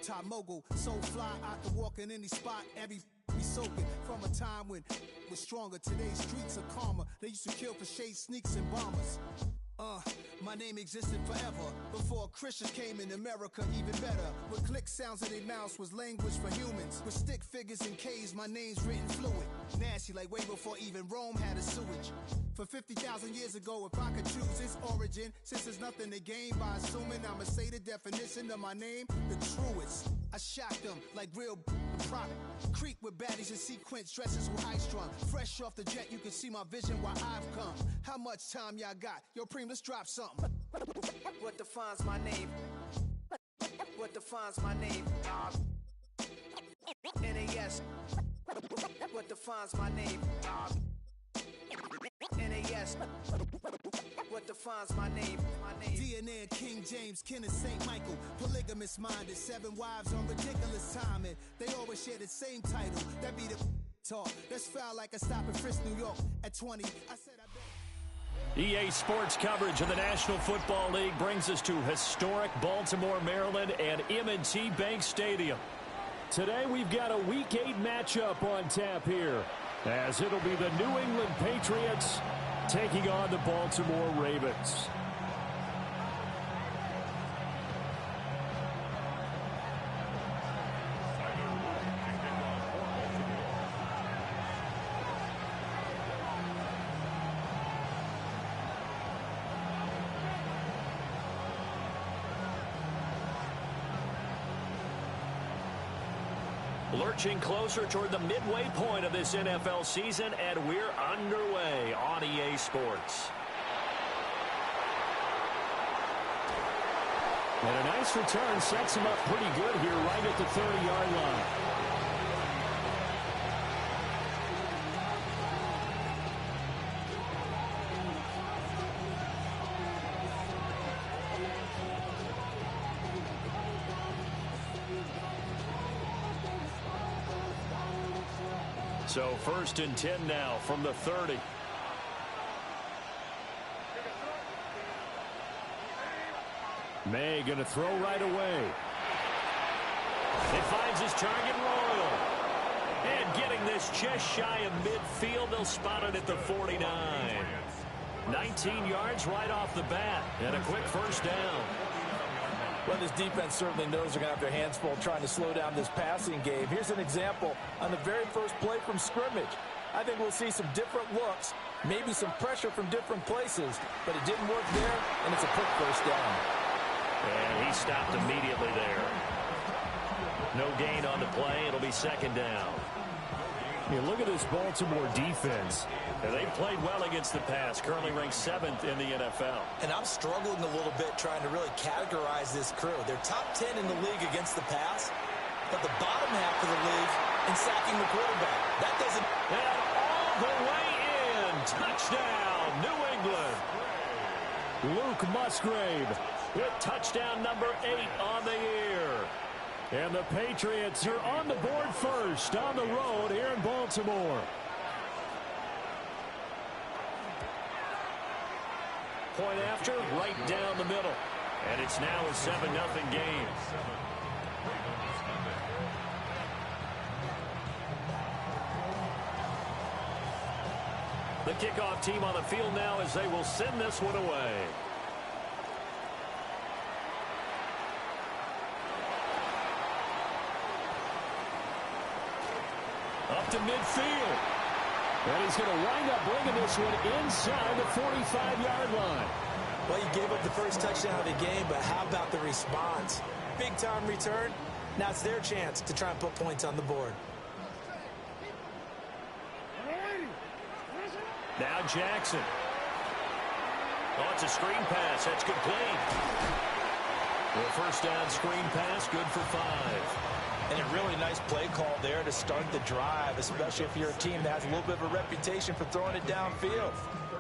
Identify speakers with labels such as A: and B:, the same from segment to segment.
A: top mogul, so fly I could walk in any spot, every be soaking from a time when was stronger. Today's streets are calmer. They used to kill for shade sneaks and bombers. My name existed forever before Christians came in America, even better. With click sounds in their mouths was language for humans. With stick figures and K's, my name's written fluid. Nasty like way before even Rome had a sewage. For 50,000 years ago, if I could choose its origin, since there's nothing to gain by assuming I'ma say the definition of my name, the truest. I shocked them like real product. Creek with baddies in sequence, dresses with high strung. Fresh off the jet, you can see my vision why I've come. How much time y'all got? Yo, Preem, let's drop something. What defines my name? What defines my name? NAS. What defines my name? NAS. What defines my name? DNA of King James, kin of St. Michael. Polygamous minded, 7 wives on ridiculous timing. They always share the same title. That be the talk. That's foul like a stop in Frisk, New York. At 20, I said I bet.
B: EA Sports coverage of the National Football League brings us to historic Baltimore, Maryland and M&T Bank Stadium. Today we've got a Week 8 matchup on tap here, as it'll be the New England Patriots taking on the Baltimore Ravens. Lurching closer toward the midway point of this NFL season, and we're underway on EA Sports.
C: And a nice return sets him up pretty good here right at the 30-yard line.
B: So 1st and 10 now from the 30.
C: May going to throw right away.
B: It finds his target, Royal. And getting this just shy of midfield, they'll spot it at the 49. 19 yards right off the bat, and a quick first down.
D: Well, this defense certainly knows they're going to have their hands full trying to slow down this passing game. Here's an example on the very first play from scrimmage. I think we'll see some different looks, maybe some pressure from different places, but it didn't work there, and it's a quick first down.
B: And he stopped immediately there. No gain on the play. It'll be 2nd down.
C: Yeah, look at this Baltimore defense.
B: And they played well against the pass, currently ranked 7th in the NFL.
D: And I'm struggling a little bit trying to really categorize this crew. They're top 10 in the league against the pass, but the bottom half of the league in sacking the quarterback. That doesn't...
B: And all the way in. Touchdown, New England.
C: Luke Musgrave
B: with touchdown number 8 on the year.
C: And the Patriots are on the board first on the road here in Baltimore.
B: Point after, right down the middle. And it's now a 7-0 game. The kickoff team on the field now as they will send this one away. Up to midfield.
C: And he's going to wind up bringing this one inside the 45-yard line.
D: Well, you gave up the first touchdown of the game, but how about the response? Big-time return. Now it's their chance to try and put points on the board.
B: Now Jackson. Oh, it's a screen pass. That's complete. The first down screen pass, good for 5.
D: And a really nice play call there to start the drive, especially if you're a team that has a little bit of a reputation for throwing it downfield.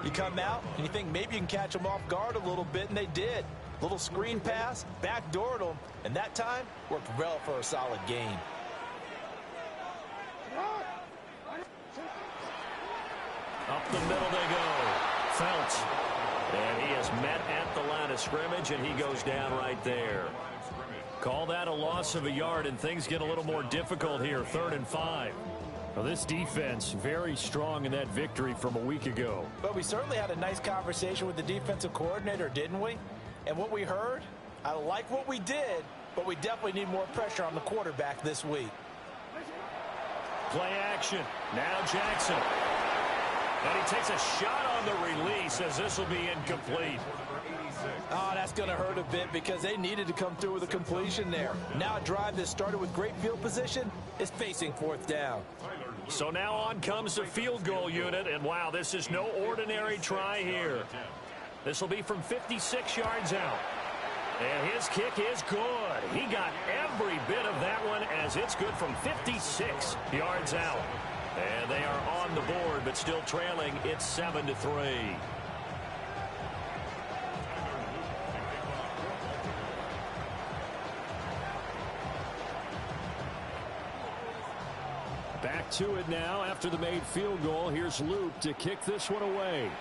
D: You come out and you think maybe you can catch them off guard a little bit, and they did. Little screen pass, backdoored them, and that time worked well for a solid gain.
B: Up the middle they go. Felts. And he is met at the line of scrimmage, and he goes down right there. Call that a loss of a yard, and things get a little more difficult here. 3rd and 5.
C: Well, this defense very strong in that victory from a week ago.
D: But we certainly had a nice conversation with the defensive coordinator, didn't we? And what we heard, I like what we did, but we definitely need more pressure on the quarterback this week.
B: Play action. Now Jackson. And he takes a shot on the release as this will be incomplete.
D: Oh, that's going to hurt a bit because they needed to come through with a completion there. Now a drive that started with great field position is facing 4th down.
B: So now on comes the field goal unit, and wow, this is no ordinary try here. This will be from 56 yards out. And his kick is good. He got every bit of that one as it's good from 56 yards out. And they are on the board, but still trailing. It's 7-3.
C: Back to it now after the made field goal. Here's Luke to kick this one away.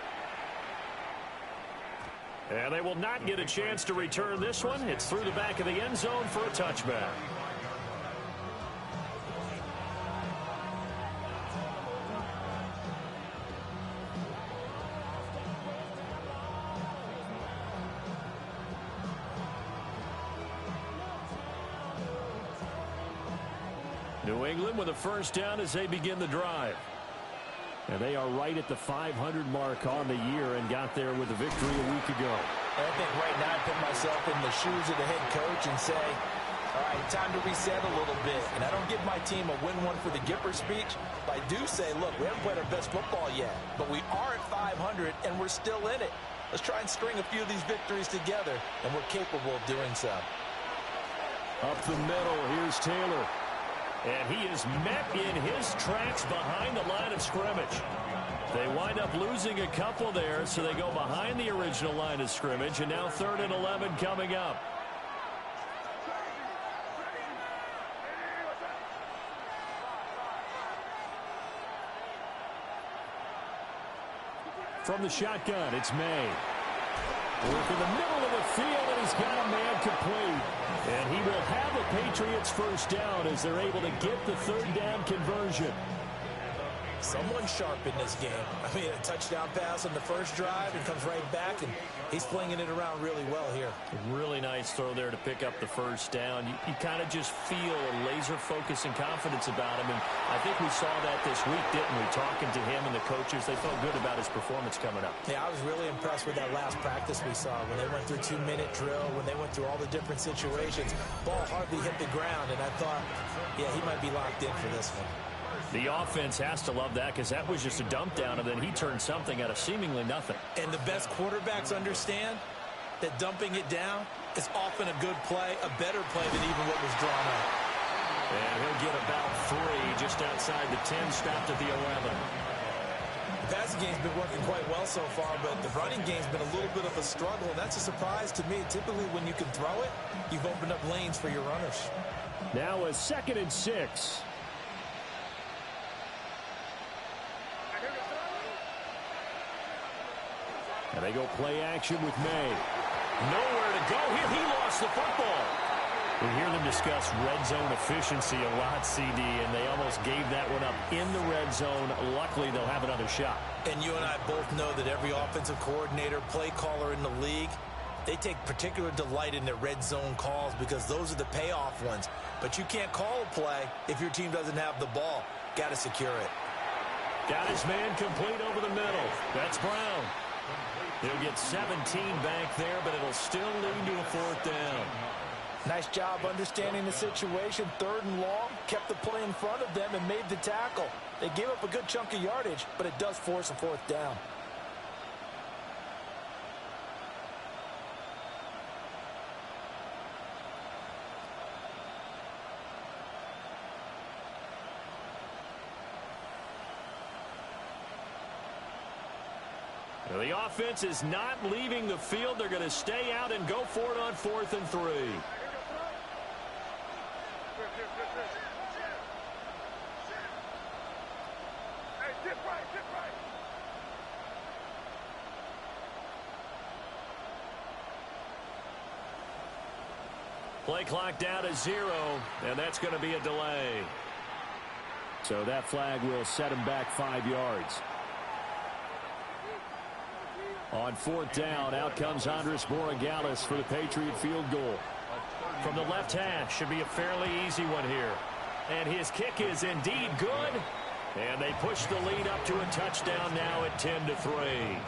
B: And they will not get a chance to return this one. It's through the back of the end zone for a touchback.
C: New England with a first down as they begin the drive. And they are right at the 500 mark on the year and got there with a victory a week ago.
D: And I think right now I put myself in the shoes of the head coach and say, all right, time to reset a little bit. And I don't give my team a win one for the Gipper speech, but I do say, look, we haven't played our best football yet, but we are at 500 and we're still in it. Let's try and string a few of these victories together, and we're capable of doing so.
C: Up the middle, here's Taylor.
B: And he is met in his tracks behind the line of scrimmage. They wind up losing a couple there, so they go behind the original line of scrimmage, and now 3rd and 11 coming up.
C: From the shotgun, it's May. Work in the middle of the field, and he's got a man complete. And he will have the Patriots first down as they're able to get the 3rd down conversion.
D: Someone sharp in this game. I mean, a touchdown pass on the first drive and comes right back, and he's flinging it around really well here.
B: Really nice throw there to pick up the first down. You kind of just feel a laser focus and confidence about him, and I think we saw that this week, didn't we? Talking to him and the coaches, they felt good about his performance coming up.
D: Yeah, I was really impressed with that last practice we saw when they went through 2-minute drill, when they went through all the different situations. Ball hardly hit the ground, and I thought, yeah, he might be locked in for this one.
B: The offense has to love that because that was just a dump down, and then he turned something out of seemingly nothing.
D: And the best quarterbacks understand that dumping it down is often a good play, a better play than even what was drawn up.
B: And he'll get about 3 just outside the 10, stopped at the 11.
D: The passing game's been working quite well so far, but the running game's been a little bit of a struggle, and that's a surprise to me. Typically, when you can throw it, you've opened up lanes for your runners.
C: Now a 2nd and 6. And they go play action with May.
B: Nowhere to go here. He lost the football.
C: We hear them discuss red zone efficiency a lot, CD, and they almost gave that one up in the red zone. Luckily, they'll have another shot.
D: And you and I both know that every offensive coordinator, play caller in the league, they take particular delight in their red zone calls because those are the payoff ones. But you can't call a play if your team doesn't have the ball. Got to secure it.
B: Got his man complete over the middle. That's Brown. He'll get 17 back there, but it'll still lead to a 4th down.
D: Nice job understanding the situation. 3rd and long, kept the play in front of them and made the tackle. They gave up a good chunk of yardage, but it does force a 4th down.
B: The offense is not leaving the field. They're going to stay out and go for it on 4th and 3. Play clock down to 0, and that's going to be a delay. So that flag will set him back 5 yards. On 4th down, out comes Andres Borregales for the Patriot field goal. From the left hash, should be a fairly easy one here. And his kick is indeed good. And they push the lead up to a touchdown now at 10-3.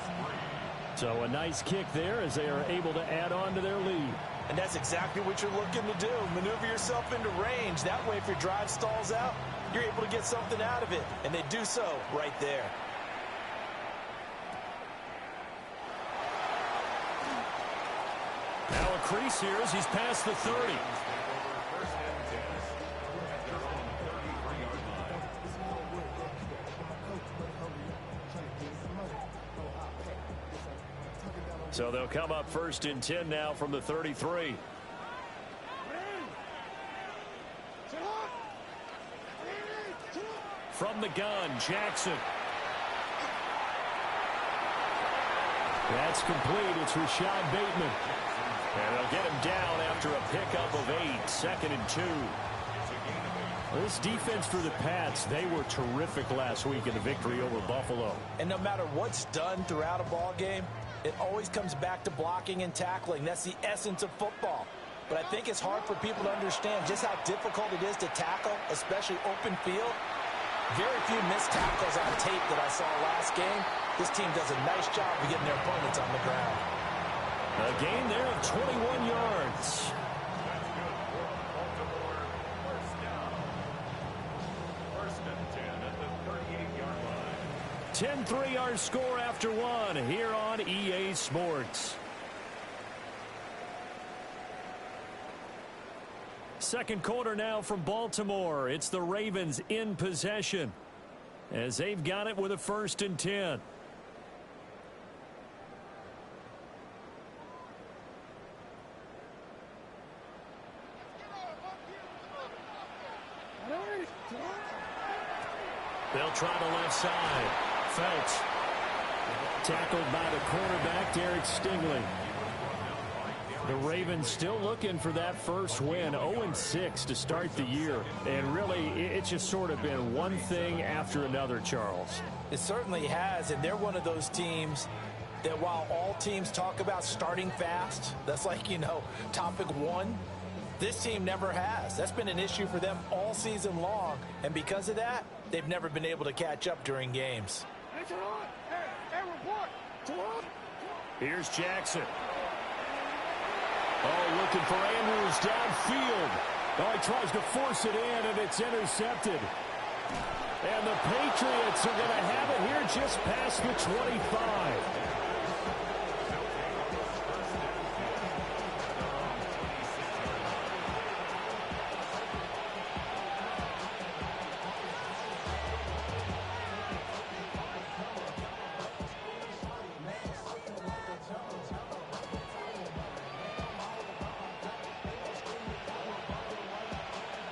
B: So a nice kick there as they are able to add on to their lead.
D: And that's exactly what you're looking to do. Maneuver yourself into range. That way, if your drive stalls out, you're able to get something out of it. And they do so right there.
B: Now a crease here as he's past the 30. So they'll come up 1st and 10 now from the 33. From the gun, Jackson. That's complete. It's Rashad Bateman. And they'll get him down after a pickup of 8, 2nd and 2. This defense for the Pats, they were terrific last week in the victory over Buffalo.
D: And no matter what's done throughout a ball game, it always comes back to blocking and tackling. That's the essence of football. But I think it's hard for people to understand just how difficult it is to tackle, especially open field. Very few missed tackles on tape that I saw last game. This team does a nice job of getting their opponents on the ground.
B: A gain there of 21 yards.
C: First and 10 at the 38-yard line.
B: 10-3 our score after 1 here on EA Sports. Second quarter now from Baltimore. It's the Ravens in possession as they've got it with a 1st and 10. They'll try the left side. Phelps tackled by the quarterback, Derek Stingley. The Ravens still looking for that first win, 0-6 to start the year. And really, it's just sort of been one thing after another, Charles.
D: It certainly has, and they're one of those teams that while all teams talk about starting fast, that's like, topic 1, this team never has. That's been an issue for them all season long, and because of that, they've never been able to catch up during games.
B: Here's Jackson. Oh, looking for Andrews downfield. Oh, he tries to force it in, and it's intercepted. And the Patriots are going to have it here just past the 25.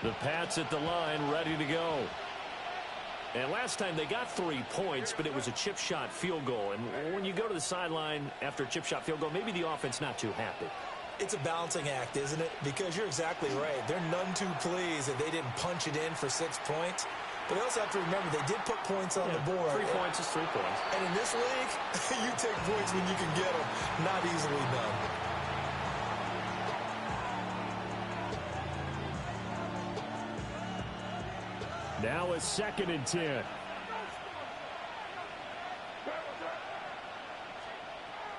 B: The Pats at the line, ready to go. And last time they got 3 points, but it was a chip shot field goal. And when you go to the sideline after a chip shot field goal, maybe the offense not too happy.
D: It's a balancing act, isn't it? Because you're exactly right. They're none too pleased that they didn't punch it in for 6 points. But you also have to remember they did put points on the board.
B: 3 points is 3 points.
D: And in this league, you take points when you can get them. Not easily done.
B: Now a 2nd and 10.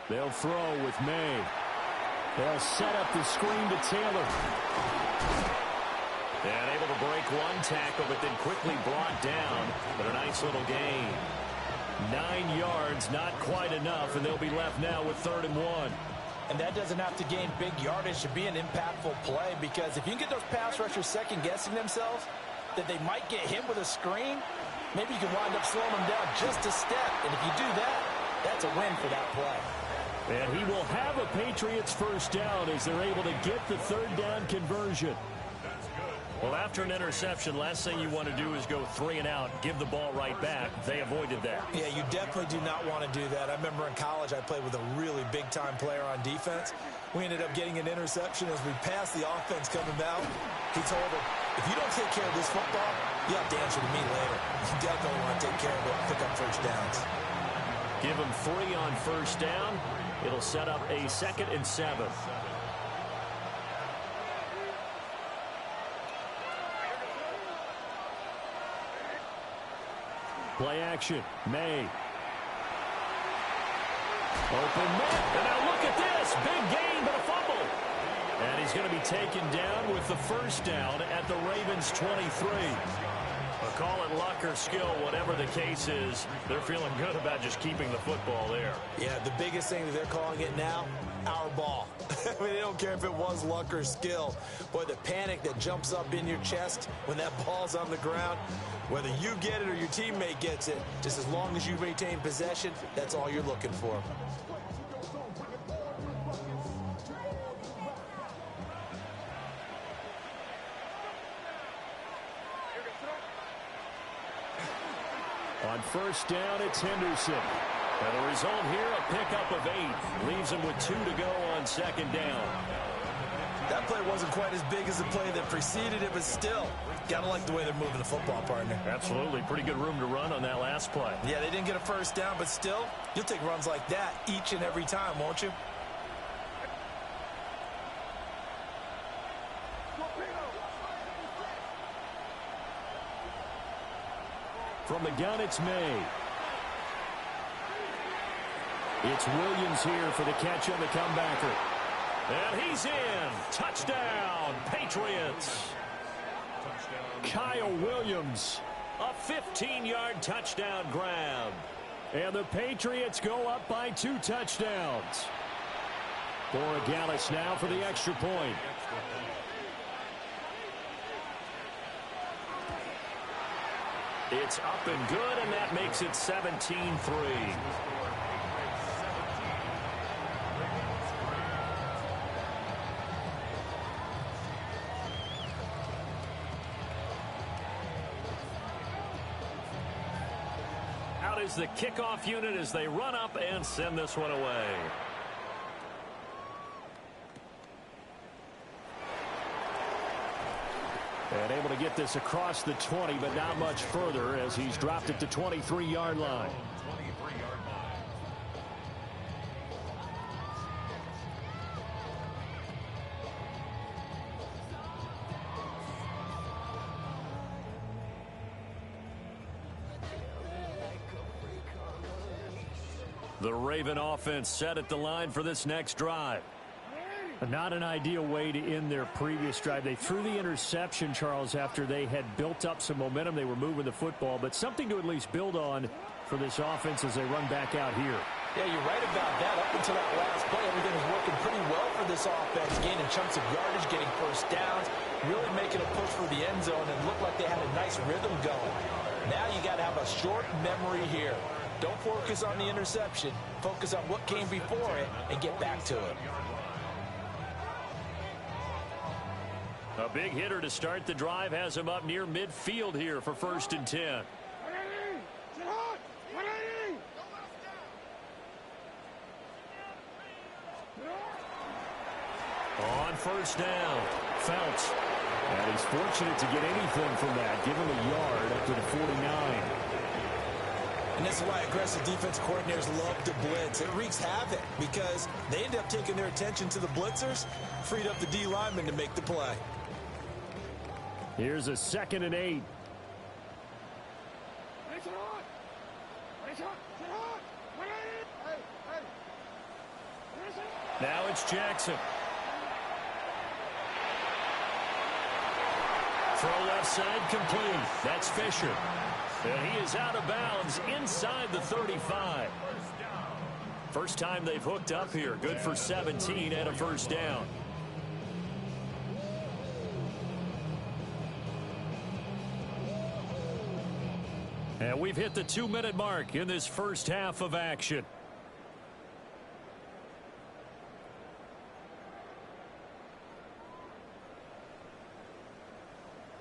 B: They'll throw with May. They'll set up the screen to Taylor. And able to break one tackle, but then quickly brought down. But a nice little gain. 9 yards, not quite enough, and they'll be left now with 3rd and 1.
D: And that doesn't have to gain big yardage to be an impactful play, because if you can get those pass rushers second-guessing themselves, that they might get hit with a screen, maybe you can wind up slowing them down just a step. And if you do that, that's a win for that play.
B: And he will have a Patriots first down as they're able to get the 3rd down conversion. Well, after an interception, last thing you want to do is go 3 and out, give the ball right back. They avoided that.
D: Yeah, you definitely do not want to do that. I remember in college I played with a really big-time player on defense. We ended up getting an interception as we passed the offense coming out. He told him, if you don't take care of this football, you have to answer to me later. You definitely want to take care of it and pick up first downs.
B: Give him 3 on first down. It'll set up a 2nd and 7. Play action. May. Open man. And now look at this. Big gain, but a fumble. And he's going to be taken down with the first down at the Ravens 23. Call it luck or skill, whatever the case is. They're feeling good about just keeping the football there.
D: Yeah, the biggest thing that they're calling it now, our ball. I mean, they don't care if it was luck or skill. Boy, the panic that jumps up in your chest when that ball's on the ground, whether you get it or your teammate gets it, just as long as you maintain possession, that's all you're looking for.
B: On first down, it's Henderson. And the result here, a pickup of 8. Leaves him with 2 to go on second down.
D: That play wasn't quite as big as the play that preceded it, but still, gotta like the way they're moving the football, partner.
B: Absolutely. Pretty good room to run on that last play.
D: Yeah, they didn't get a first down, but still, you'll take runs like that each and every time, won't you?
B: From the gun, it's May. It's Williams here for the catch on the comebacker. And he's in. Touchdown, Patriots. Kyle Williams, a 15-yard touchdown grab. And the Patriots go up by 2 touchdowns. Borregales now for the extra point. It's up and good, and that makes it 17-3. Out is the kickoff unit as they run up and send this one away. And able to get this across the 20, but not much further as he's dropped it to 23-yard line. The Raven offense set at the line for this next drive. Not an ideal way to end their previous drive. They threw the interception, Charles, after they had built up some momentum. They were moving the football, but something to at least build on for this offense as they run back out here.
D: Yeah, you're right about that. Up until that last play, everything was working pretty well for this offense, gaining chunks of yardage, getting first downs, really making a push for the end zone, and looked like they had a nice rhythm going. Now you got to have a short memory here. Don't focus on the interception. Focus on what came before it and get back to it.
B: A big hitter to start the drive has him up near midfield here for 1st and 10. On first down, Phelps. And he's fortunate to get anything from that. Give him a yard up to the 49.
D: And this is why aggressive defense coordinators love to blitz. It wreaks havoc because they end up taking their attention to the blitzers, freed up the D lineman to make the play.
B: Here's a 2nd and 8. Now it's Jackson. Throw left side complete. That's Fisher. And he is out of bounds inside the 35. First time they've hooked up here. Good for 17 and a first down. And we've hit the 2-minute mark in this first half of action.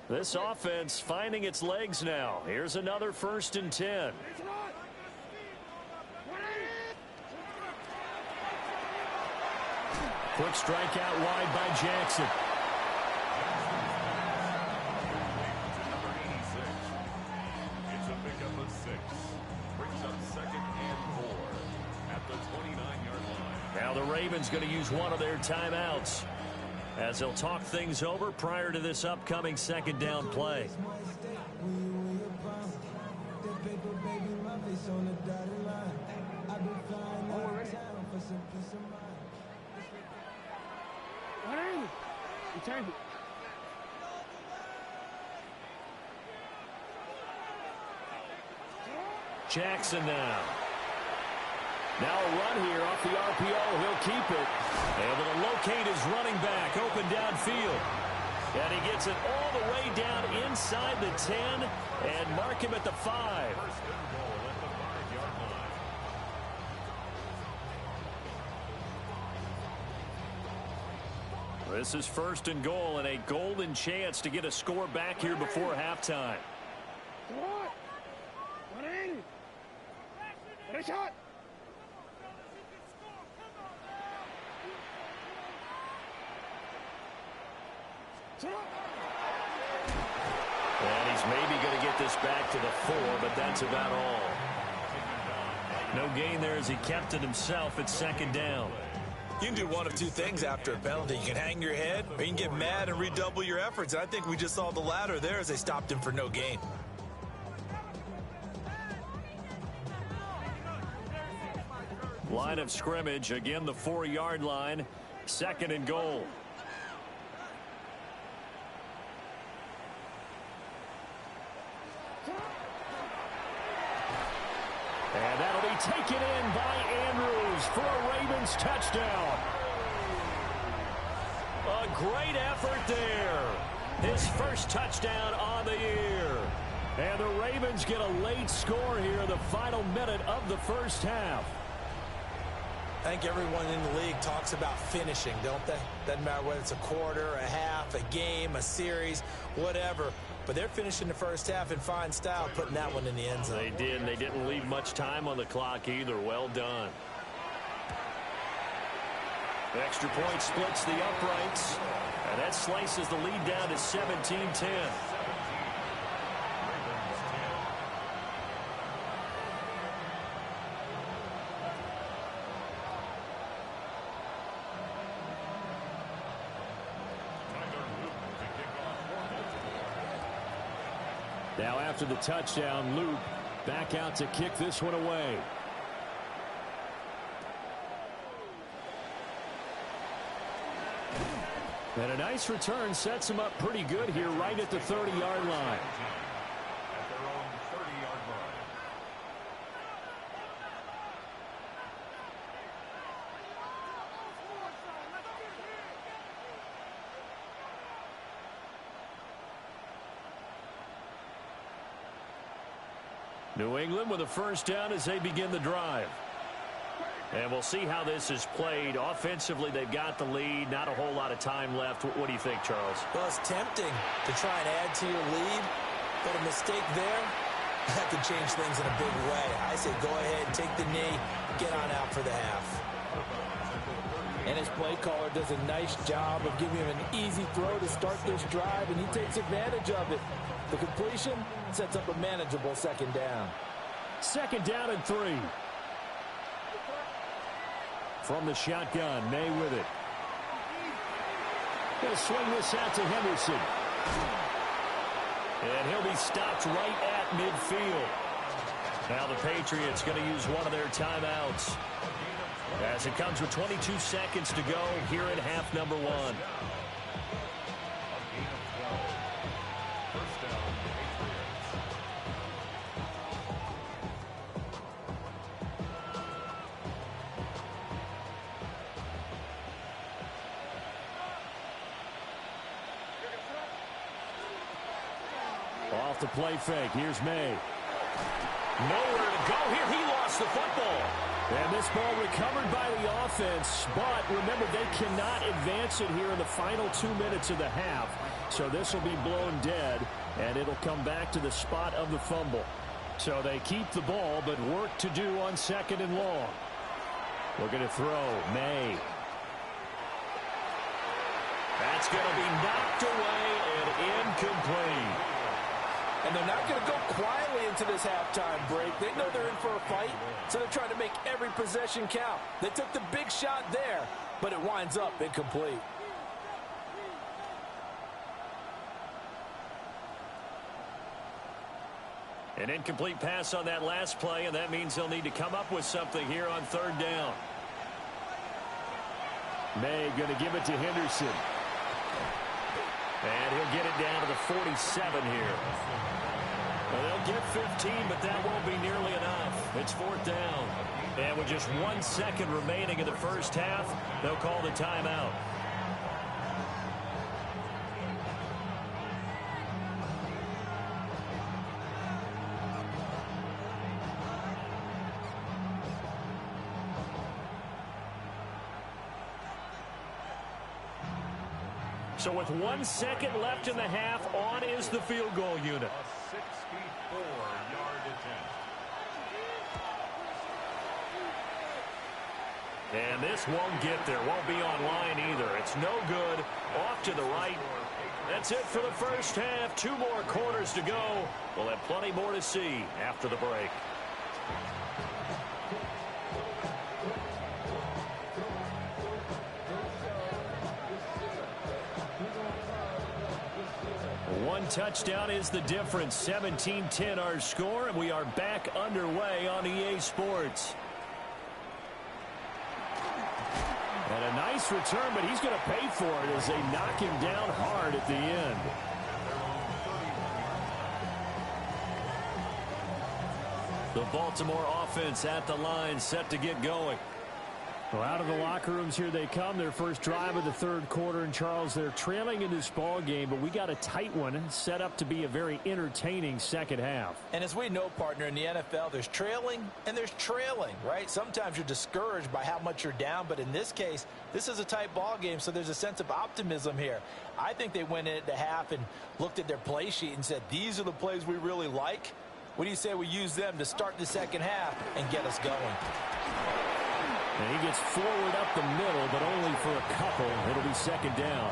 B: This offense finding its legs now. Here's another 1st and 10. Quick strike out wide by Jackson.
C: It's a pickup of 6. Brings up 2nd and 4 at the 29-yard line.
B: Now the Ravens going to use one of their timeouts as they'll talk things over prior to this upcoming 2nd down play. Jackson now. Now a run here off the RPO. He'll keep it. Able to locate his running back open downfield. And he gets it all the way down inside the 10 and mark him at the 5. This is 1st and goal and a golden chance to get a score back here before halftime.
E: Shot.
B: And he's maybe going to get this back to the 4, but that's about all. No gain there as he kept it himself at 2nd down.
D: You can do one of two things after a penalty. You can hang your head, or you can get mad and redouble your efforts. And I think we just saw the latter there as they stopped him for no gain.
B: Line of scrimmage, again the 4-yard line, 2nd and goal. And that'll be taken in by Andrews for a Ravens touchdown. A great effort there. His first touchdown on the year. And the Ravens get a late score here in the final minute of the first half.
D: I think everyone in the league talks about finishing, don't they? Doesn't matter whether it's a quarter, a half, a game, a series, whatever. But they're finishing the first half in fine style, putting that one in the end zone.
B: They did, and they didn't leave much time on the clock either. Well done. The extra point splits the uprights, and that slices the lead down to 17-10. Now after the touchdown, Luke back out to kick this one away. And a nice return sets him up pretty good here right at the 30-yard line.
C: At their own 30-yard line.
B: New England with a first down as they begin the drive. And we'll see how this is played. Offensively, they've got the lead. Not a whole lot of time left. What do you think, Charles?
D: Well, it's tempting to try and add to your lead, but a mistake there, that could change things in a big way. I say go ahead, take the knee, get on out for the half.
E: And his play caller does a nice job of giving him an easy throw to start this drive, and he takes advantage of it. The completion sets up a manageable 2nd down.
B: 2nd down and 3. From the shotgun, May with it. Going to swing this out to Henderson. And he'll be stopped right at midfield. Now the Patriots going to use one of their timeouts as it comes with 22 seconds to go here in half number 1. Off the play fake. Here's May. Nowhere to go here. He lost the football. And this ball recovered by the offense. But remember, they cannot advance it here in the final 2 minutes of the half. So this will be blown dead, and it'll come back to the spot of the fumble. So they keep the ball, but work to do on 2nd and long. We're going to throw May. That's going to be knocked away and incomplete.
E: And they're not going to go quietly into this halftime break. They know they're in for a fight, so they're trying to make every possession count. They took the big shot there, but it winds up incomplete.
B: An incomplete pass on that last play, and that means they'll need to come up with something here on third down.
C: May going to give it to Henderson.
B: And he'll get it down to the 47 here. Well, they'll get 15, but that won't be nearly enough. It's fourth down. And with just 1 second remaining in the first half, they'll call the timeout. So with 1 second left in the half, on is the field goal unit.
F: A 64-yard attempt.
B: And this won't get there. Won't be online either. It's no good. Off to the right. That's it for the first half. 2 more quarters to go. We'll have plenty more to see after the break. One touchdown is the difference. 17-10 our score, and we are back underway on EA Sports. And a nice return, but he's going to pay for it as they knock him down hard at the end. The Baltimore offense at the line, set to get going.
C: Well, out of the locker rooms here they come. Their first drive of the third quarter. And, Charles, they're trailing in this ball game, but we got a tight one set up to be a very entertaining second half.
E: And as we know, partner, in the NFL, there's trailing and there's trailing, right? Sometimes you're discouraged by how much you're down, but in this case, this is a tight ball game, so there's a sense of optimism here. I think they went in at the half and looked at their play sheet and said, these are the plays we really like. What do you say we use them to start the second half and get us going?
C: And he gets forward up the middle, but only for a couple. It'll be second down.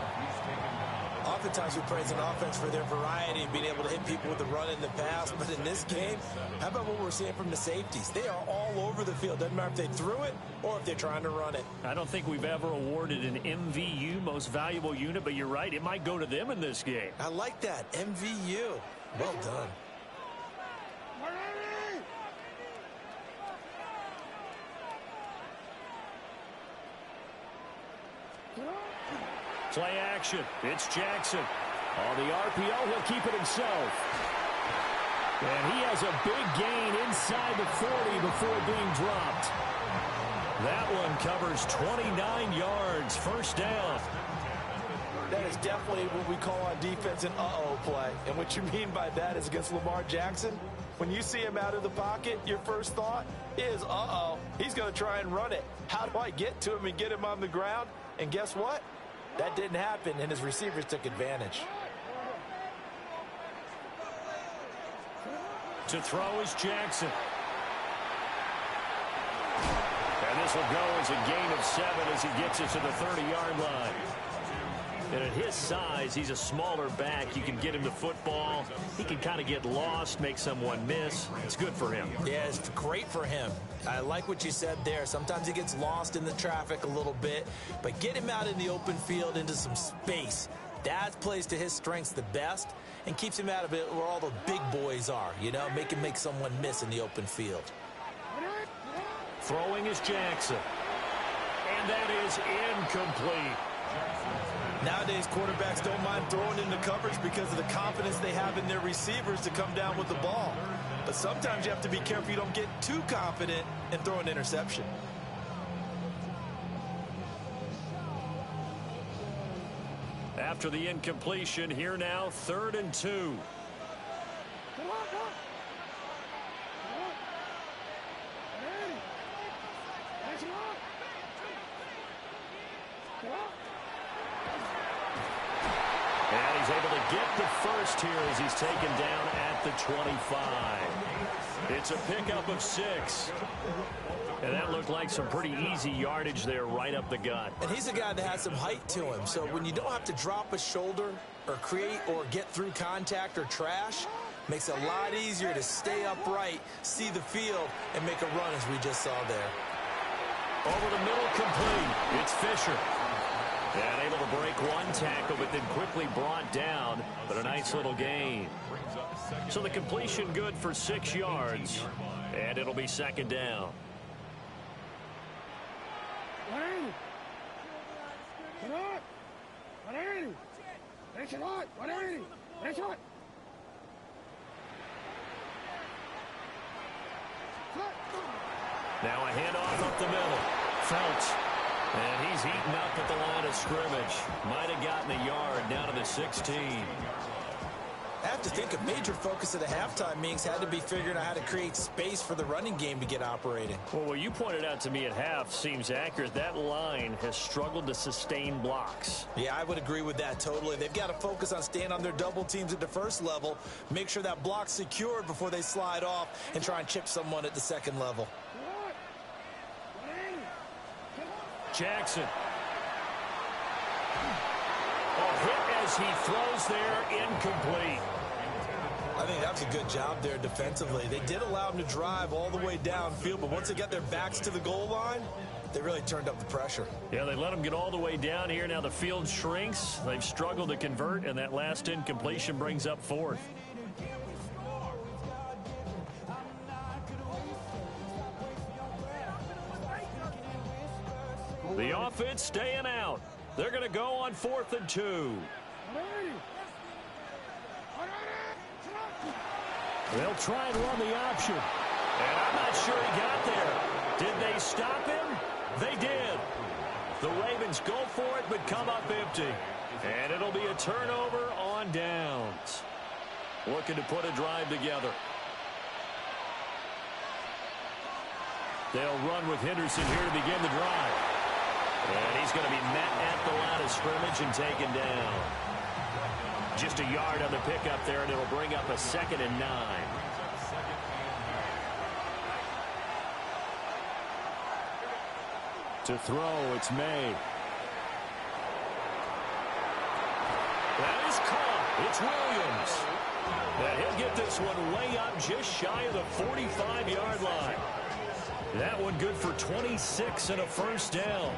E: Oftentimes we praise an offense for their variety and being able to hit people with the run and the pass. But in this game, how about what we're seeing from the safeties? They are all over the field. Doesn't matter if they threw it or if they're trying to run it.
B: I don't think we've ever awarded an MVU, most valuable unit, but you're right. It might go to them in this game.
E: I like that. MVU. Well done.
B: Play action. It's Jackson. On the RPO, he'll keep it himself. And he has a big gain inside the 40 before being dropped. That one covers 29 yards. First down.
E: That is definitely what we call on defense an uh-oh play. And what you mean by that is against Lamar Jackson, when you see him out of the pocket, your first thought is, uh-oh, he's going to try and run it. How do I get to him and get him on the ground? And guess what? That didn't happen, and his receivers took advantage.
B: To throw is Jackson. And this will go as a gain of 7 as he gets it to the 30-yard line. And at his size, he's a smaller back. You can get him the football. He can kind of get lost, make someone miss. It's good for him.
E: Yeah, it's great for him. I like what you said there. Sometimes he gets lost in the traffic a little bit, but get him out in the open field into some space. That plays to his strengths the best and keeps him out of it where all the big boys are, you know, make him make someone miss in the open field.
B: Throwing is Jackson. And that is incomplete.
E: Nowadays, quarterbacks don't mind throwing into coverage because of the confidence they have in their receivers to come down with the ball. But sometimes you have to be careful you don't get too confident and throw an interception.
B: After the incompletion, here now, 3rd and 2. And he's able to get the first here as he's taken down at the 25. It's a pickup of 6. And that looked like some pretty easy yardage there right up the gut.
E: And he's a guy that has some height to him. So when you don't have to drop a shoulder or create or get through contact or trash, makes it a lot easier to stay upright, see the field, and make a run as we just saw there.
B: Over the middle, complete. It's Fisher. And able to break one tackle, but then quickly brought down. But a nice little gain. So the completion good for 6 yards. And it'll be second down.
G: 180. Get up. 180. Finish it hot. 180. Finish it.
B: Now a handoff up the middle. Felch. And he's eaten up at the line of scrimmage. Might have gotten a yard down to the 16.
E: I have to think a major focus of the halftime meetings had to be figuring out how to create space for the running game to get operating.
B: Well, what you pointed out to me at half seems accurate. That line has struggled to sustain blocks.
E: Yeah, I would agree with that totally. They've got to focus on staying on their double teams at the first level, make sure that block's secured before they slide off and try and chip someone at the second level.
B: Jackson. A hit as he throws there, incomplete.
E: I think that was a good job there defensively. They did allow them to drive all the way downfield, but once they got their backs to the goal line, they really turned up the pressure.
B: Yeah, they let them get all the way down here. Now the field shrinks. They've struggled to convert, and that last incompletion brings up 4th. The offense staying out. They're going to go on 4th and 2. They'll try and run the option. And I'm not sure he got there. Did they stop him? They did. The Ravens go for it, but come up empty. And it'll be a turnover on downs. Looking to put a drive together. They'll run with Henderson here to begin the drive. And he's going to be met at the line of scrimmage and taken down. Just a yard on the pickup there, and it'll bring up a 2nd and 9. To throw, it's May. That is caught. It's Williams. And he'll get this one way up just shy of the 45-yard line. That one good for 26 and a first down.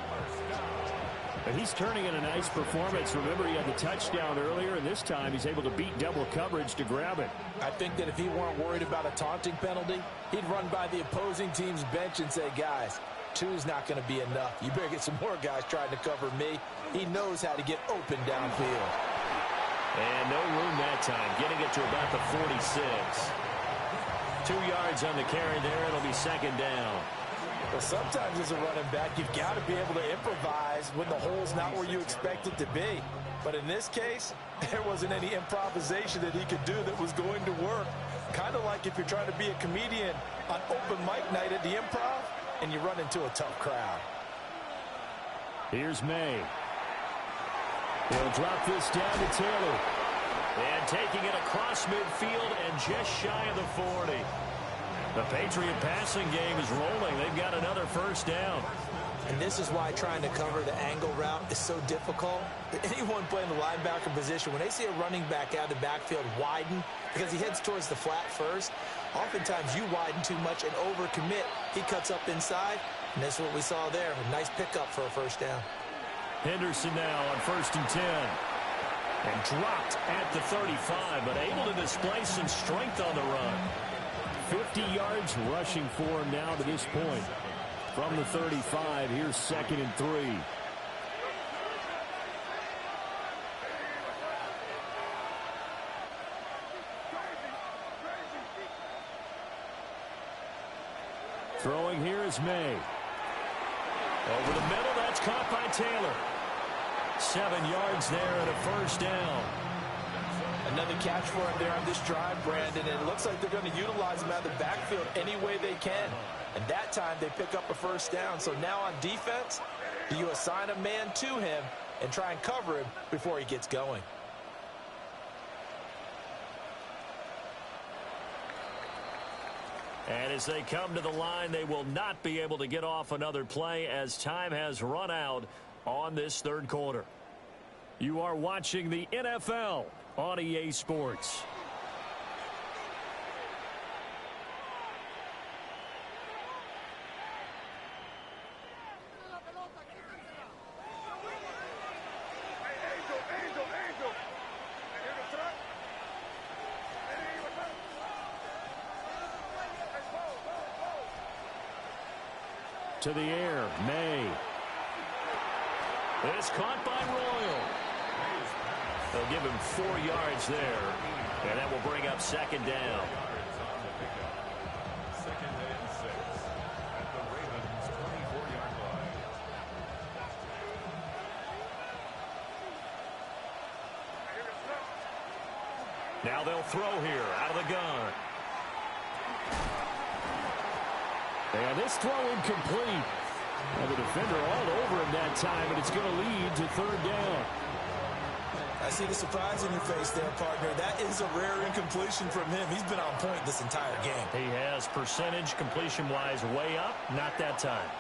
B: And he's turning in a nice performance. Remember, he had the touchdown earlier, and this time he's able to beat double coverage to grab it.
E: I think that if he weren't worried about a taunting penalty, he'd run by the opposing team's bench and say, guys, 2's not going to be enough. You better get some more guys trying to cover me. He knows how to get open downfield.
B: And no room that time, getting it to about the 46. 2 yards on the carry there. It'll be second down.
E: Well, sometimes as a running back, you've got to be able to improvise when the hole's not where you expect it to be. But in this case, there wasn't any improvisation that he could do that was going to work. Kind of like if you're trying to be a comedian on open mic night at the Improv and you run into a tough crowd.
B: Here's May. He'll drop this down to Taylor. And taking it across midfield and just shy of the 40. The Patriot passing game is rolling. They've got another first down.
E: And this is why trying to cover the angle route is so difficult. Anyone playing the linebacker position, when they see a running back out of the backfield widen, because he heads towards the flat first, oftentimes you widen too much and overcommit. He cuts up inside, and that's what we saw there. A nice pickup for a first down.
B: Henderson now on 1st and 10. And dropped at the 35, but able to display some strength on the run. 50 yards rushing for him now to this point. From the 35, here's 2nd and 3. Throwing here is May. Over the middle, that's caught by Taylor. 7 yards there and a first down.
E: Another catch for him there on this drive, Brandon, and it looks like they're going to utilize him out of the backfield any way they can. And that time they pick up a first down. So now on defense, do you assign a man to him and try and cover him before he gets going?
B: And as they come to the line, they will not be able to get off another play as time has run out on this third quarter. You are watching the NFL on EA Sports. To the air, May. It's caught by Royal. They'll give him 4 yards there, and that will bring up second down.
F: Second and 6 at the Ravens' 24-yard line.
B: Now they'll throw here out of the gun. And this throw incomplete. And the defender all over him that time, and it's going to lead to third down.
E: I see the surprise in your face there, partner. That is a rare incompletion from him. He's been on point this entire game.
B: He has percentage completion-wise way up, not that time.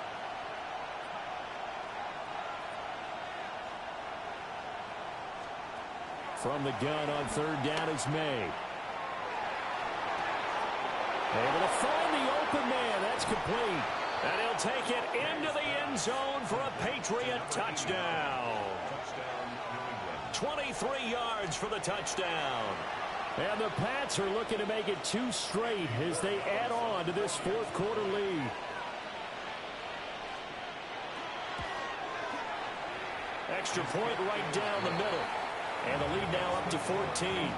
B: From the gun on third down is May. Able to find the open man. That's complete. And he'll take it into the end zone for a Patriot touchdown. 23 yards for the touchdown. And the Pats are looking to make it 2 straight as they add on to this fourth quarter lead. Extra point right down the middle. And the lead now up to 14.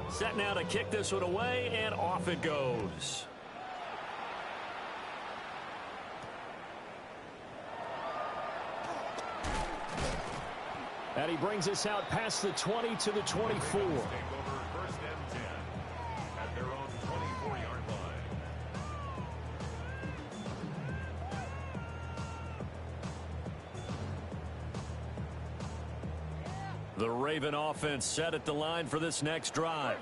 B: Set now to kick this one away, and off it goes. And he brings us out past the 20 to the 24.
F: Take over first and 10 at their own 24-yard line.
B: The Raven offense set at the line for this next drive.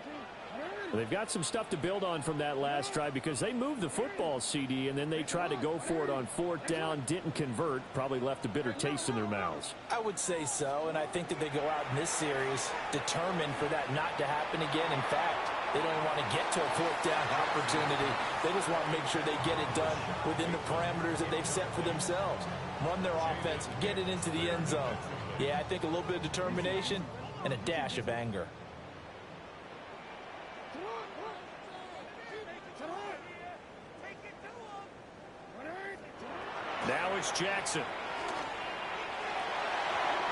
B: They've got some stuff to build on from that last drive because they moved the football, CD, and then they tried to go for it on fourth down, didn't convert, probably left a bitter taste in their mouths.
E: I would say so, and I think that they go out in this series determined for that not to happen again. In fact, they don't even want to get to a fourth down opportunity. They just want to make sure they get it done within the parameters that they've set for themselves. Run their offense, get it into the end zone. Yeah, I think a little bit of determination and a dash of anger.
B: Now it's Jackson.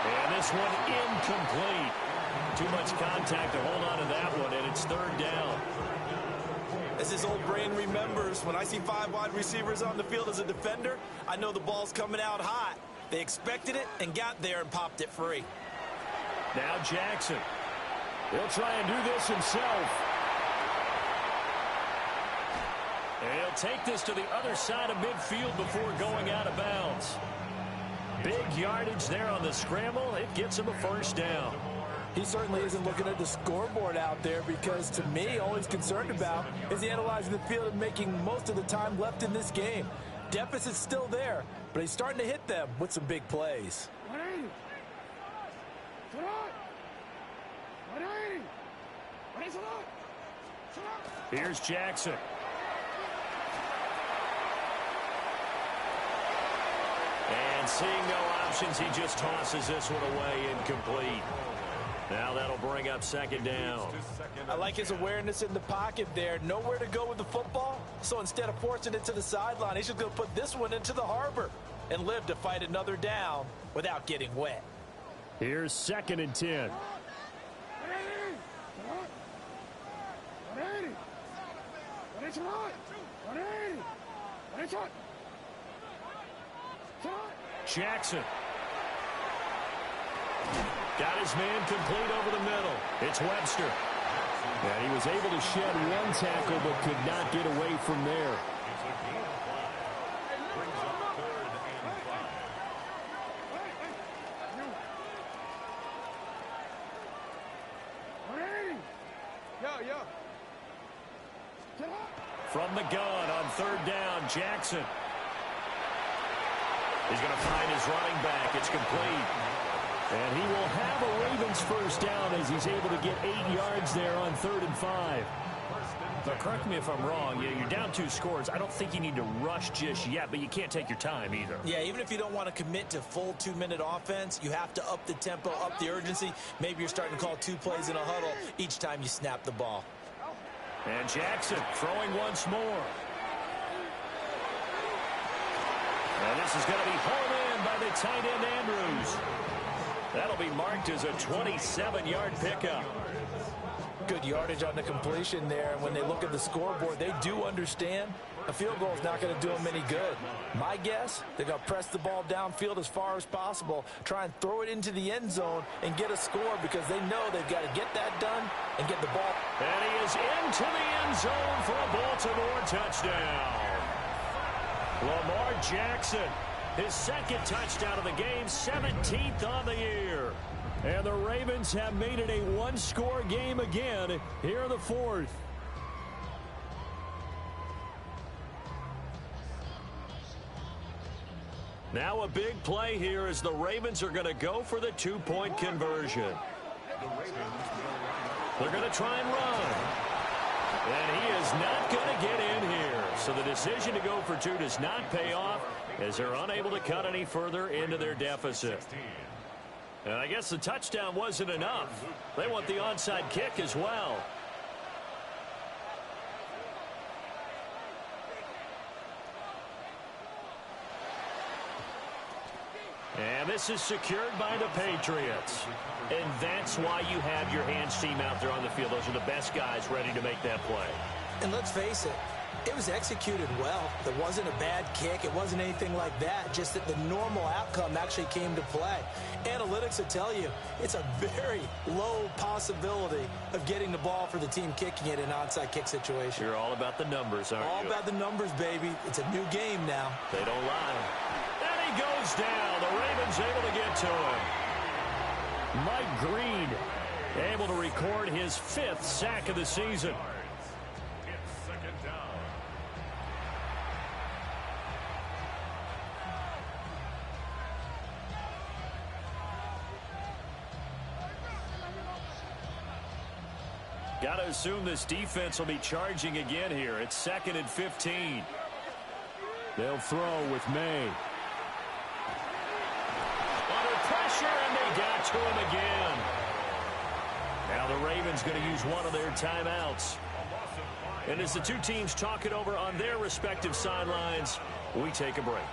B: And this one incomplete. Too much contact to hold on to that one, and it's third down.
E: As his old brain remembers, when I see 5 wide receivers on the field as a defender, I know the ball's coming out hot. They expected it and got there and popped it free.
B: Now Jackson. He'll try and do this himself. And he'll take this to the other side of midfield before going out of bounds. Big yardage there on the scramble. It gets him a first down.
E: He certainly isn't looking at the scoreboard out there because, to me, all he's concerned about is analyzing the field and making most of the time left in this game. Deficit's still there, but he's starting to hit them with some big plays.
B: Here's Jackson. And seeing no options, he just tosses this one away incomplete. Now that'll bring up second down.
E: I like his awareness in the pocket there. Nowhere to go with the football. So instead of forcing it to the sideline, he's just going to put this one into the harbor and live to fight another down without getting wet.
B: Here's second and 10. Jackson. Got his man complete over the middle. It's Webster. And he was able to shed one tackle but could not get away from there.
F: brings up 3rd and 5.
B: From the gun on 3rd down, Jackson. He's going to find his running back. It's complete. And he will have a Ravens first down as he's able to get 8 yards there on 3rd and 5.
C: But correct me if I'm wrong. You're down 2 scores. I don't think you need to rush just yet, but you can't take your time either.
E: Yeah, even if you don't want to commit to full 2-minute offense, you have to up the tempo, up the urgency. Maybe you're starting to call 2 plays in a huddle each time you snap the ball.
B: And Jackson throwing once more. And this is going to be hauled in by the tight end, Andrews. That'll be marked as a 27-yard pickup.
E: Good yardage on the completion there. And when they look at the scoreboard, they do understand a field goal is not going to do them any good. My guess, they're going to press the ball downfield as far as possible, try and throw it into the end zone and get a score because they know they've got to get that done and get the ball.
B: And he is into the end zone for a Baltimore touchdown. Lamar Jackson, his 2nd touchdown of the game, 17th on the year. And the Ravens have made it a 1-score game again here in the 4th. Now a big play here as the Ravens are going to go for the 2-point conversion. They're going to try and run. And he is not going to get in here. So the decision to go for 2 does not pay off as they're unable to cut any further into their deficit. And I guess the touchdown wasn't enough. They want the onside kick as well. And this is secured by the Patriots. And that's why you have your hands team out there on the field. Those are the best guys ready to make that play.
E: And let's face it, it was executed well. It wasn't a bad kick. It wasn't anything like that. Just that the normal outcome actually came to play. Analytics will tell you it's a very low possibility of getting the ball for the team kicking it in an onside kick situation.
B: You're all about the numbers, aren't you?
E: All about the numbers, baby. It's a new game now.
B: They don't lie. And he goes down. The Ravens able to get to him. Mike Green able to record his 5th sack of the season.
F: It's 2nd down.
B: Got to assume this defense will be charging again here. It's 2nd and 15. They'll throw with May. Under pressure, and they got to him again. Now the Ravens going to use one of their timeouts. And as the 2 teams talk it over on their respective sidelines, we take a break.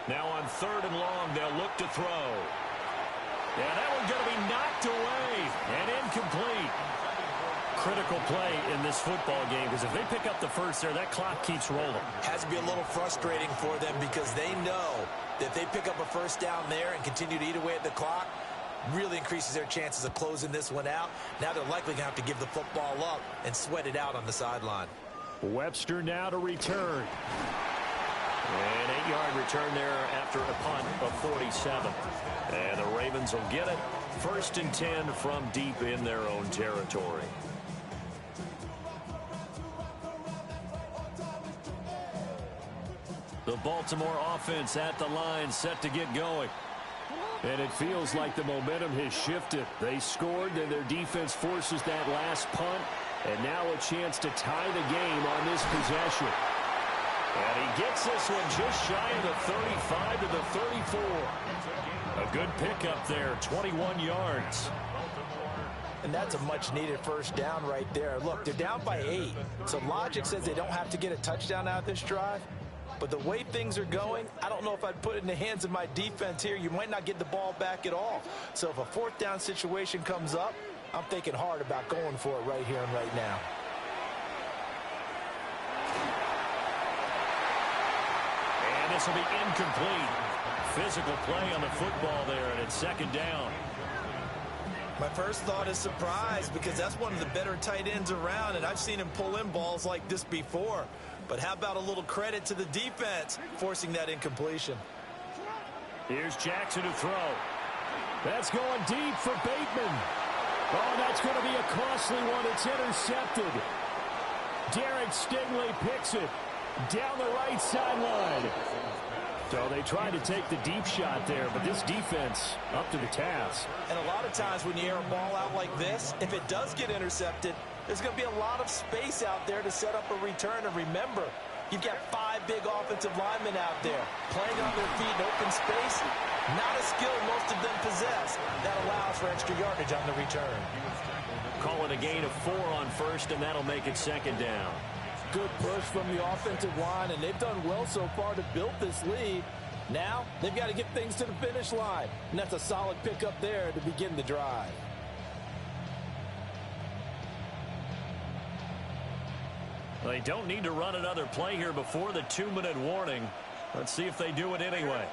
B: Now on 3rd and long, they'll look to throw. Yeah, that one's going to be knocked away and incomplete. Critical play in this football game because if they pick up the first there, that clock keeps rolling.
E: Has to be a little frustrating for them because they know that if they pick up a first down there and continue to eat away at the clock, really increases their chances of closing this one out. Now they're likely going to have to give the football up and sweat it out on the sideline.
B: Webster now to return. An 8-yard return there after a punt of 47. And the Ravens will get it. 1st and 10 from deep in their own territory. The Baltimore offense at the line, set to get going. And it feels like the momentum has shifted. They scored, then their defense forces that last punt. And now a chance to tie the game on this possession. And he gets this one just shy of the 35 to the 34. A good pickup there, 21 yards.
E: And that's a much-needed first down right there. Look, they're down by 8. So logic says they don't have to get a touchdown out of this drive. But the way things are going, I don't know if I'd put it in the hands of my defense here. You might not get the ball back at all. So if a 4th down situation comes up, I'm thinking hard about going for it right here and right now.
B: And this will be incomplete. Physical play on the football there, and it's 2nd down.
E: My first thought is surprise because that's one of the better tight ends around, and I've seen him pull in balls like this before. But how about a little credit to the defense forcing that incompletion?
B: Here's Jackson to throw. That's going deep for Bateman. Oh, that's going to be a costly one. It's intercepted. Derek Stingley picks it down the right sideline. So they tried to take the deep shot there, but this defense up to the task.
E: And a lot of times when you air a ball out like this, if it does get intercepted, there's going to be a lot of space out there to set up a return. And remember, you've got 5 big offensive linemen out there playing on their feet in open space. Not a skill most of them possess. That allows for extra yardage on the return.
B: Call it a gain of 4 on first, and that'll make it second down.
E: Good push from the offensive line, and they've done well so far to build this lead. Now, they've got to get things to the finish line, and that's a solid pickup there to begin the drive.
B: They don't need to run another play here before the 2-minute warning. Let's see if they do it anyway.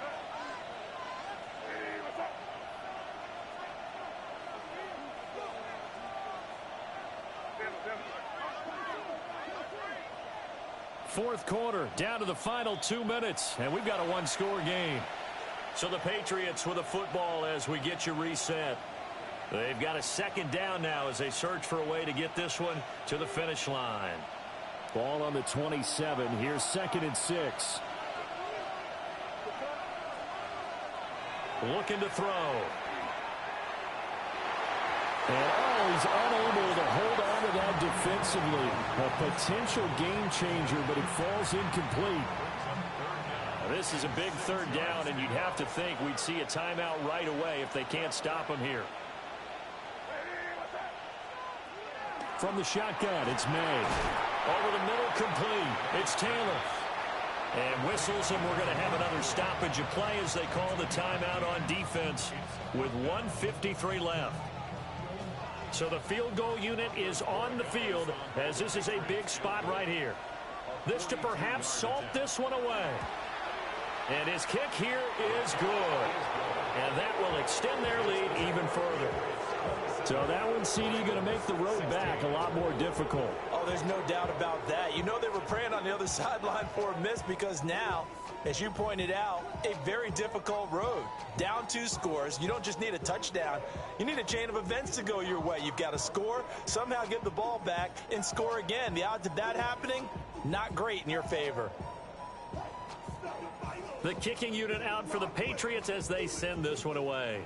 B: Fourth quarter, down to the final 2 minutes, and we've got a 1-score game. So the Patriots with a football as we get you reset. They've got a second down now as they search for a way to get this one to the finish line. Ball on the 27. Here's 2nd and 6. Looking to throw. And he's unable to hold on to that defensively. A potential game changer, but it falls incomplete. This is a big third down, and you'd have to think we'd see a timeout right away if they can't stop him here. From the shotgun, it's May. Over the middle, complete. It's Taylor. And whistles, and we're going to have another stoppage of play as they call the timeout on defense with 1:53 left. So the field goal unit is on the field as this is a big spot right here. This to perhaps salt this one away. And his kick here is good. And that will extend their lead even further. So that one, CD, going to make the road back a lot more difficult.
E: Oh, there's no doubt about that. You know they were praying on the other sideline for a miss because now, as you pointed out, a very difficult road. Down 2 scores. You don't just need a touchdown. You need a chain of events to go your way. You've got to score, somehow get the ball back, and score again. The odds of that happening, not great in your favor.
B: The kicking unit out for the Patriots as they send this one away.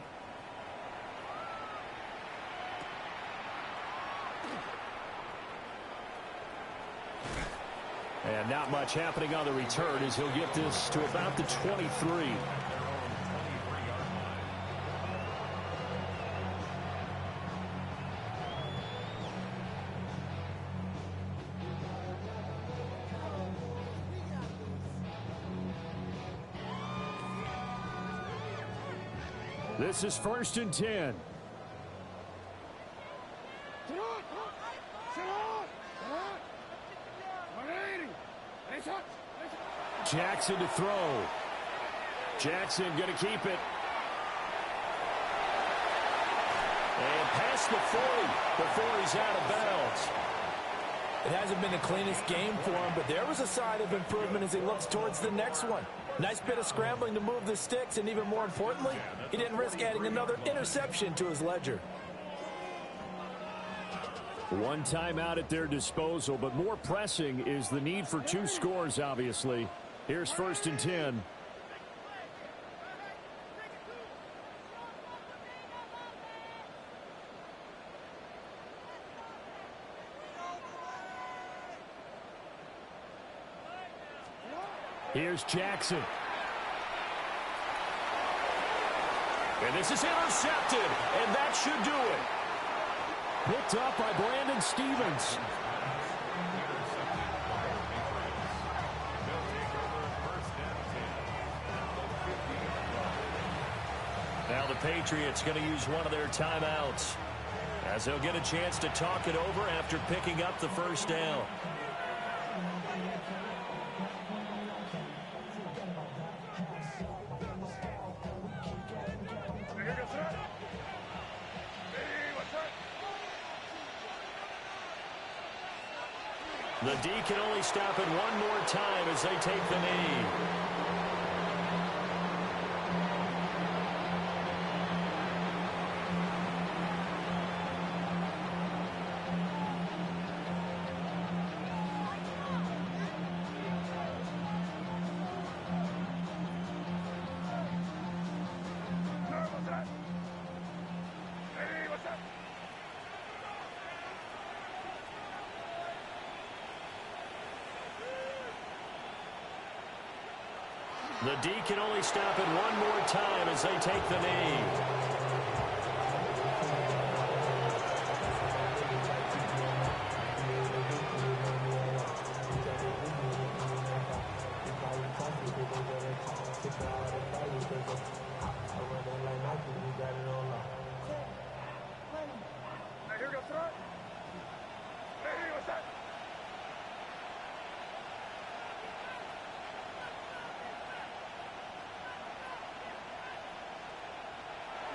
B: And not much happening on the return as he'll get this to about the 23. This is 1st and 10. Jackson to throw. Jackson going to keep it. And past the 40 before he's out of bounds.
E: It hasn't been the cleanest game for him, but there was a sign of improvement as he looks towards the next one. Nice bit of scrambling to move the sticks, and even more importantly, he didn't risk adding another interception to his ledger.
B: One timeout at their disposal, but more pressing is the need for 2 scores, obviously. Here's 1st and 10. Here's Jackson. And this is intercepted, and that should do it. Picked up by Brandon Stephens. Now the Patriots going to use one of their timeouts as they'll get a chance to talk it over after picking up the first down. The D can only stop it one more time as they take the knee. The D can only stop it one more time as they take the knee.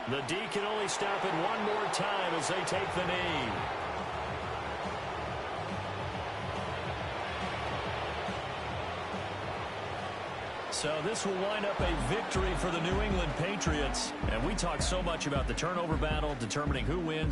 B: The D can only stop it one more time as they take the knee. So this will wind up a victory for the New England Patriots. And we talk so much about the turnover battle, determining who wins.